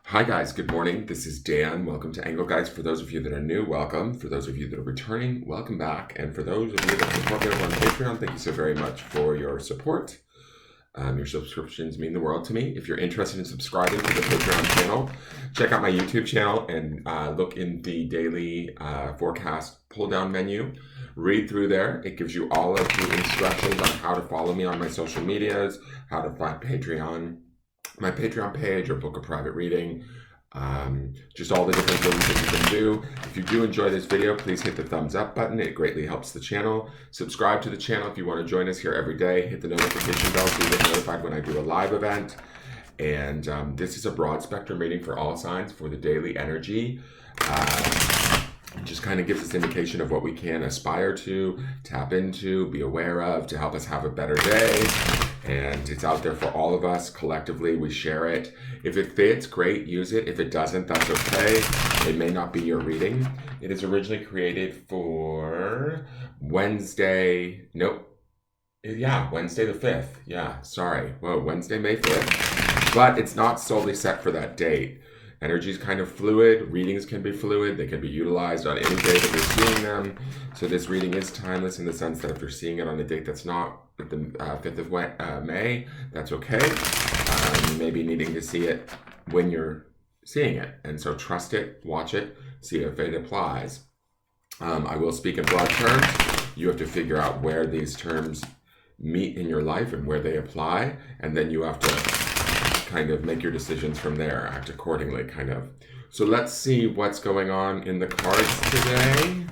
Hi guys, good morning. This is Dan. Welcome to Engelgeist. For those of you that are new, welcome. For those of you that are returning, welcome back. And for those of you that support me over on Patreon, thank you so very much for your support. Your subscriptions mean the world to me. If you're interested in subscribing to the Patreon channel, check out my YouTube channel and look in the daily forecast pull-down menu. Read through there. It gives you all of the instructions on how to follow me on my social medias, how to find Patreon, my Patreon page, or book a private reading, just all the different things that you can do. If you do enjoy this video, please hit the thumbs up button. It greatly helps the channel. Subscribe to the channel if you want to join us here every day. Hit the notification bell so you get notified when I do a live event. And this is a broad spectrum reading for all signs for the daily energy. It just kind of gives us indication of what we can aspire to, tap into, be aware of, to help us have a better day. And it's out there for all of us. Collectively, we share it. If it fits, great, use it. If it doesn't, that's okay. It may not be your reading. It is originally created for Wednesday the 5th. Yeah, sorry. Whoa, Wednesday, May 5th. But it's not solely set for that date. Energy is kind of fluid. Readings can be fluid. They can be utilized on any day that you're seeing them. So this reading is timeless in the sense that if you're seeing it on a date that's not the 5th of May, that's okay. You may be needing to see it when you're seeing it. And so trust it, watch it, see if it applies. I will speak in broad terms. You have to figure out where these terms meet in your life and where they apply. And then you have to kind of make your decisions from there, act accordingly, kind of. So let's see what's going on in the cards today.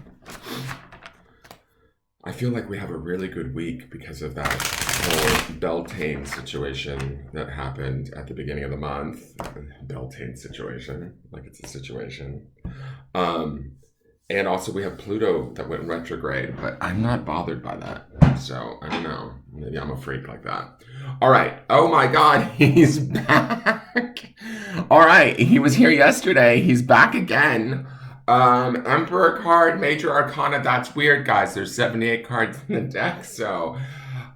I feel like we have a really good week because of that whole Beltane situation that happened at the beginning of the month. Beltane situation, like it's a situation. And also we have Pluto that went retrograde, but I'm not bothered by that. So I don't know, maybe I'm a freak like that. All right. Oh my God, he's back. All right, he was here yesterday. He's back again. Emperor card, Major Arcana. That's weird, guys. There's 78 cards in the deck. So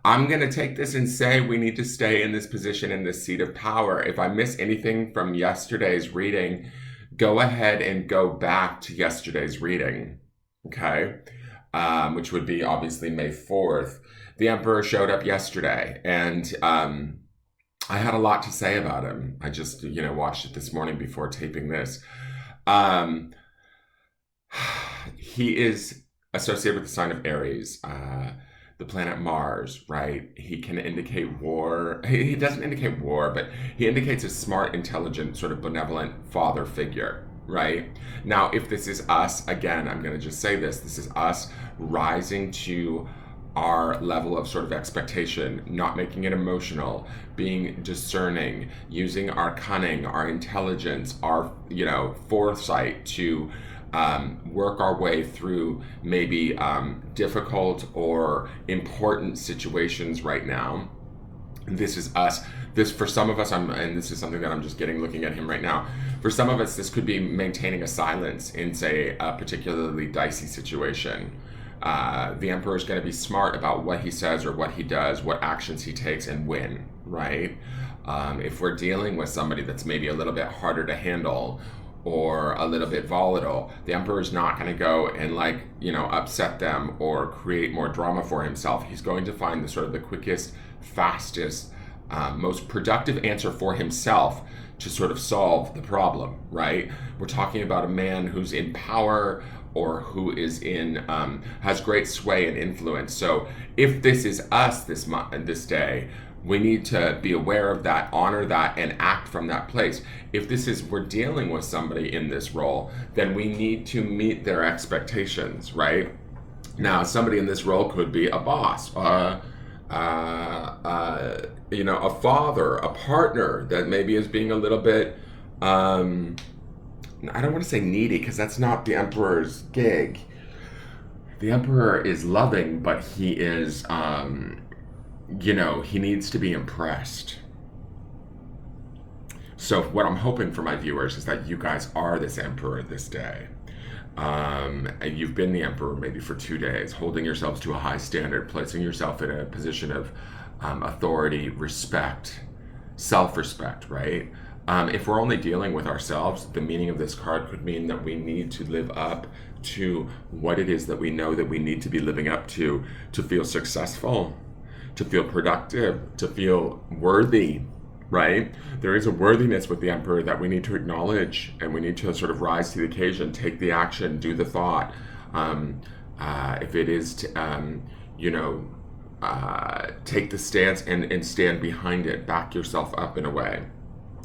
I'm going to take this and say we need to stay in this position, in this seat of power. If I miss anything from yesterday's reading, go ahead and go back to yesterday's reading, okay? Which would be obviously May 4th. The Emperor showed up yesterday, and I had a lot to say about him. I just, watched it this morning before taping this. He is associated with the sign of Aries, the planet Mars, right? He can indicate war. He doesn't indicate war, but he indicates a smart, intelligent, sort of benevolent father figure, right? Now, if this is us, again, I'm going to just say this is us rising to our level of sort of expectation, not making it emotional, being discerning, using our cunning, our intelligence, our, foresight to work our way through maybe difficult or important situations right now. This is us. This, for some of us, and this is something that I'm just looking at him right now. For some of us, this could be maintaining a silence in, say, a particularly dicey situation. The Emperor is going to be smart about what he says or what he does, what actions he takes, and when, right? If we're dealing with somebody that's maybe a little bit harder to handle or a little bit volatile, the Emperor is not going to go and upset them or create more drama for himself. He's going to find the quickest, fastest, most productive answer for himself to sort of solve the problem, right? We're talking about a man who's in power or who is in, has great sway and influence. So if this is us this day, we need to be aware of that, honor that, and act from that place. If we're dealing with somebody in this role, then we need to meet their expectations, right? Now, somebody in this role could be a boss, a father, a partner that maybe is being a little bit, I don't want to say needy, because that's not the Emperor's gig. The Emperor is loving, but he is, he needs to be impressed. So what I'm hoping for my viewers is that you guys are this Emperor this day. And you've been the Emperor maybe for 2 days, holding yourselves to a high standard, placing yourself in a position of authority, respect, self-respect, right? If we're only dealing with ourselves, the meaning of this card could mean that we need to live up to what it is that we know that we need to be living up to feel successful, to feel productive, to feel worthy, right? There is a worthiness with the Emperor that we need to acknowledge, and we need to sort of rise to the occasion, take the action, do the thought. If it is to, take the stance and stand behind it, back yourself up in a way.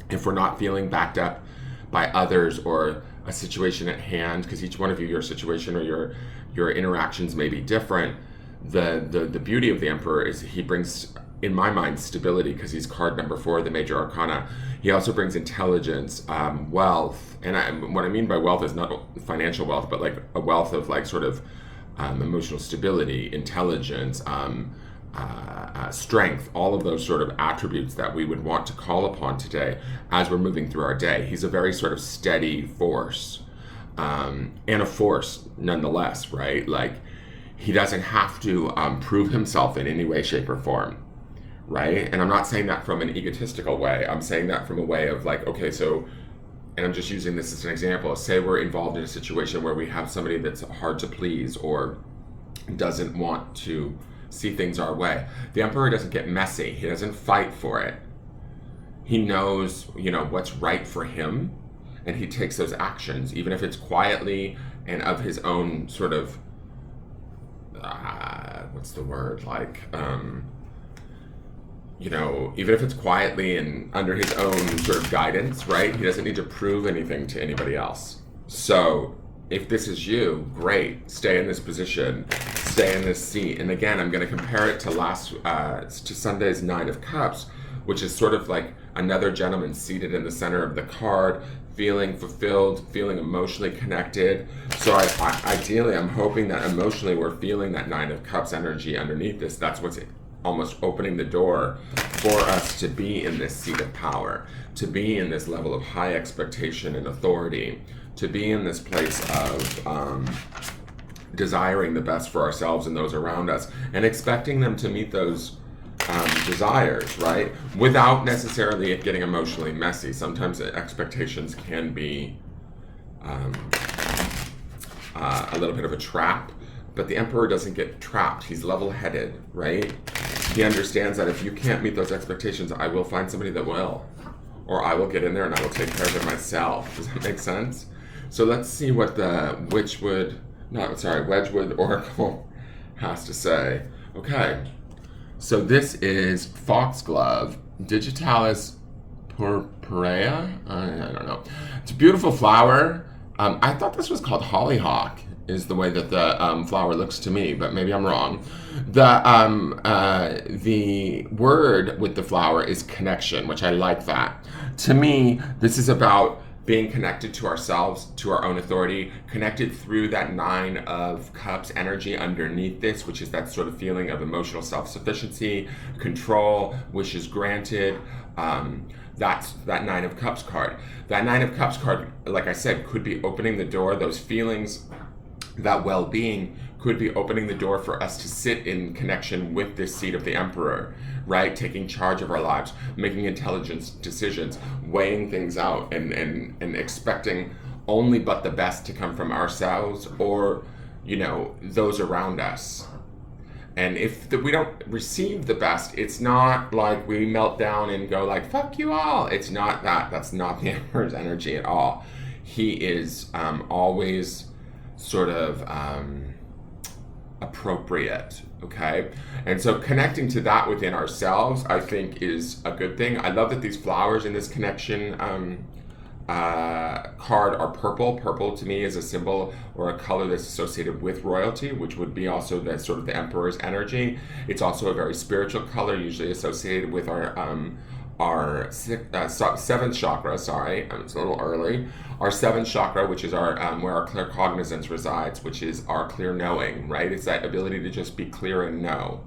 If we're not feeling backed up by others or a situation at hand, because each one of you, your situation or your interactions may be different, the beauty of the Emperor is he brings, in my mind, stability, because he's card number 4 of the major arcana. He also brings intelligence, wealth, and what I mean by wealth is not financial wealth, but like a wealth of like sort of emotional stability, intelligence, strength, all of those sort of attributes that we would want to call upon today as we're moving through our day. He's a very sort of steady force, and a force nonetheless, right? Like, he doesn't have to prove himself in any way, shape, or form, right? And I'm not saying that from an egotistical way. I'm saying that from a way of like, okay, so, and I'm just using this as an example. Say we're involved in a situation where we have somebody that's hard to please or doesn't want to see things our way. The Emperor doesn't get messy. He doesn't fight for it. He knows, what's right for him, and he takes those actions, even if it's quietly and of his own sort of, what's the word? Like, even if it's quietly and under his own sort of guidance, right? He doesn't need to prove anything to anybody else. So if this is you, great. Stay in this position, stay in this seat. And again, I'm going to compare it to Sunday's 9 of Cups, which is sort of like another gentleman seated in the center of the card, feeling fulfilled, feeling emotionally connected. So ideally, I'm hoping that emotionally we're feeling that 9 of Cups energy underneath this. That's what's almost opening the door for us to be in this seat of power, to be in this level of high expectation and authority, to be in this place of desiring the best for ourselves and those around us, and expecting them to meet those desires, right? Without necessarily it getting emotionally messy. Sometimes expectations can be a little bit of a trap, but the Emperor doesn't get trapped. He's level-headed, right? He understands that if you can't meet those expectations, I will find somebody that will. Or I will get in there and I will take care of it myself. Does that make sense? So let's see what the Wedgwood Oracle has to say. Okay. So this is Foxglove, Digitalis purpurea. I don't know. It's a beautiful flower. I thought this was called hollyhock, is the way that the flower looks to me, but maybe I'm wrong. The word with the flower is connection, which I like that. To me, this is about being connected to ourselves, to our own authority, connected through that 9 of Cups energy underneath this, which is that sort of feeling of emotional self-sufficiency, control, wishes granted. That's that 9 of Cups card. That 9 of Cups card, like I said, could be opening the door. Those feelings, that well-being could be opening the door for us to sit in connection with this seat of the Emperor, right? Taking charge of our lives, making intelligent decisions, weighing things out, and expecting only but the best to come from ourselves or, those around us. And if we don't receive the best, it's not like we melt down and go like, fuck you all. It's not that. That's not the Emperor's energy at all. He is always sort of appropriate, okay? And so connecting to that within ourselves, I think, is a good thing. I love that these flowers in this connection card are purple. Purple to me is a symbol or a color that's associated with royalty, which would be also the sort of the Emperor's energy. It's also a very spiritual color, usually associated with our seventh chakra. Sorry, it's a little early. Our seventh chakra, which is our where our clear cognizance resides, which is our clear knowing, right? It's that ability to just be clear and know.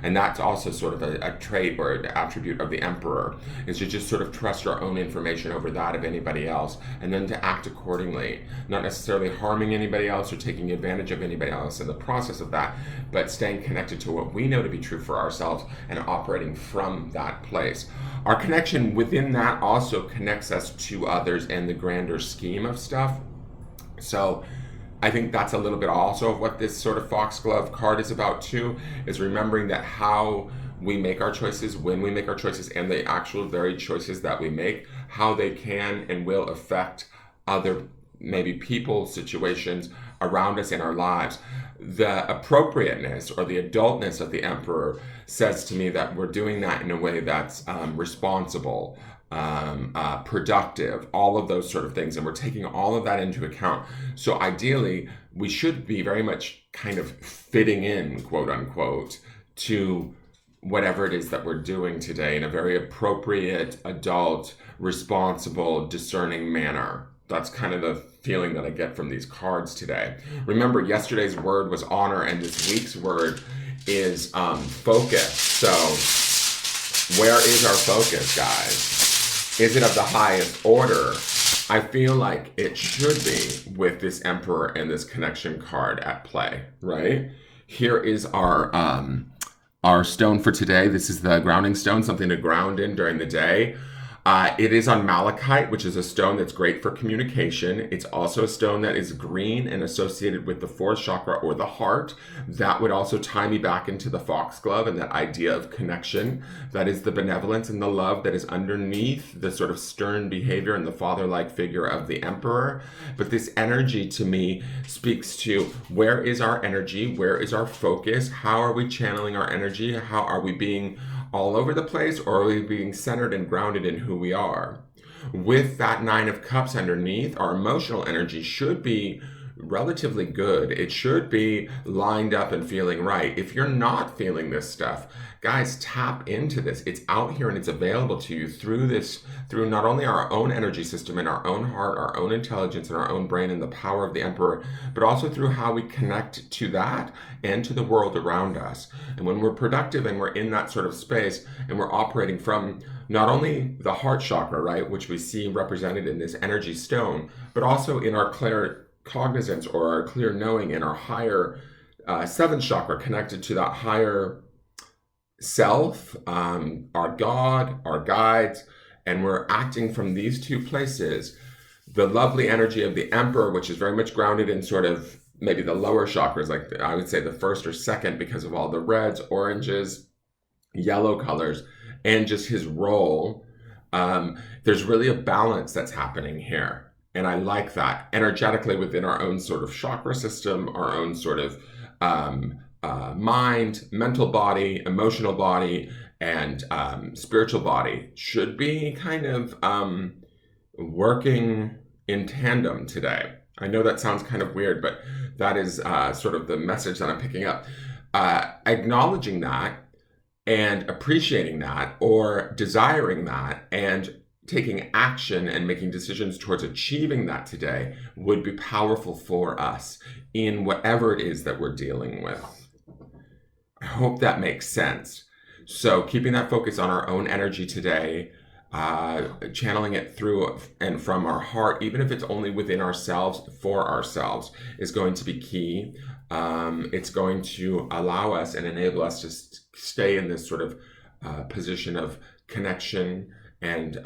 And that's also sort of a trait or an attribute of the Emperor, is to just sort of trust your own information over that of anybody else, and then to act accordingly, not necessarily harming anybody else or taking advantage of anybody else in the process of that, but staying connected to what we know to be true for ourselves and operating from that place. Our connection within that also connects us to others and the grander scheme of stuff. So I think that's a little bit also of what this sort of foxglove card is about too, is remembering that how we make our choices, when we make our choices, and the actual very choices that we make, how they can and will affect other maybe people, situations around us in our lives. The appropriateness or the adultness of the Emperor says to me that we're doing that in a way that's responsible, productive, all of those sort of things, and we're taking all of that into account. So ideally, we should be very much kind of fitting in, quote unquote, to whatever it is that we're doing today in a very appropriate, adult, responsible, discerning manner. That's kind of the feeling that I get from these cards today. Remember, yesterday's word was honor, and this week's word is focus. So where is our focus, guys? Is it of the highest order? I feel like it should be with this Emperor and this connection card at play, right? Here is our stone for today. This is the grounding stone, something to ground in during the day. It is on malachite, which is a stone that's great for communication. It's also a stone that is green and associated with the fourth chakra or the heart. That would also tie me back into the foxglove and that idea of connection. That is the benevolence and the love that is underneath the sort of stern behavior and the father-like figure of the Emperor. But this energy to me speaks to where is our energy? Where is our focus? How are we channeling our energy? How are we being all over the place, or are we being centered and grounded in who we are? With that Nine of Cups underneath, our emotional energy should be relatively good. It should be lined up and feeling right. If you're not feeling this stuff, guys, tap into this. It's out here and it's available to you through not only our own energy system and our own heart, our own intelligence and our own brain and the power of the Emperor, but also through how we connect to that and to the world around us. And when we're productive and we're in that sort of space and we're operating from not only the heart chakra, right, which we see represented in this energy stone, but also in our claircognizance or our clear knowing in our higher seventh chakra, connected to that higher self, our God, our guides, and we're acting from these two places. The lovely energy of the Emperor, which is very much grounded in sort of maybe the lower chakras, like I would say the first or second, because of all the reds, oranges, yellow colors, and just his role. There's really a balance that's happening here. And I like that energetically within our own sort of chakra system, our own sort of mind, mental body, emotional body, and spiritual body should be kind of working in tandem today. I know that sounds kind of weird, but that is sort of the message that I'm picking up. Acknowledging that and appreciating that, or desiring that, and taking action and making decisions towards achieving that today would be powerful for us in whatever it is that we're dealing with. I hope that makes sense. So keeping that focus on our own energy today, channeling it through and from our heart, even if it's only within ourselves, for ourselves, is going to be key. It's going to allow us and enable us to stay in this sort of position of connection and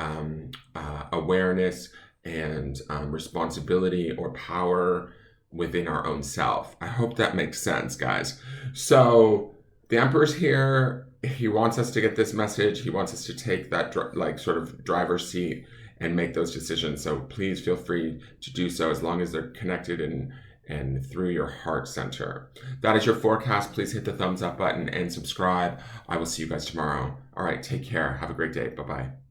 awareness and responsibility or power within our own self. I hope that makes sense, guys. So the Emperor's here. He wants us to get this message. He wants us to take that sort of driver's seat and make those decisions. So please feel free to do so as long as they're connected and through your heart center. That is your forecast. Please hit the thumbs up button and subscribe. I will see you guys tomorrow. All right, take care. Have a great day. Bye-bye.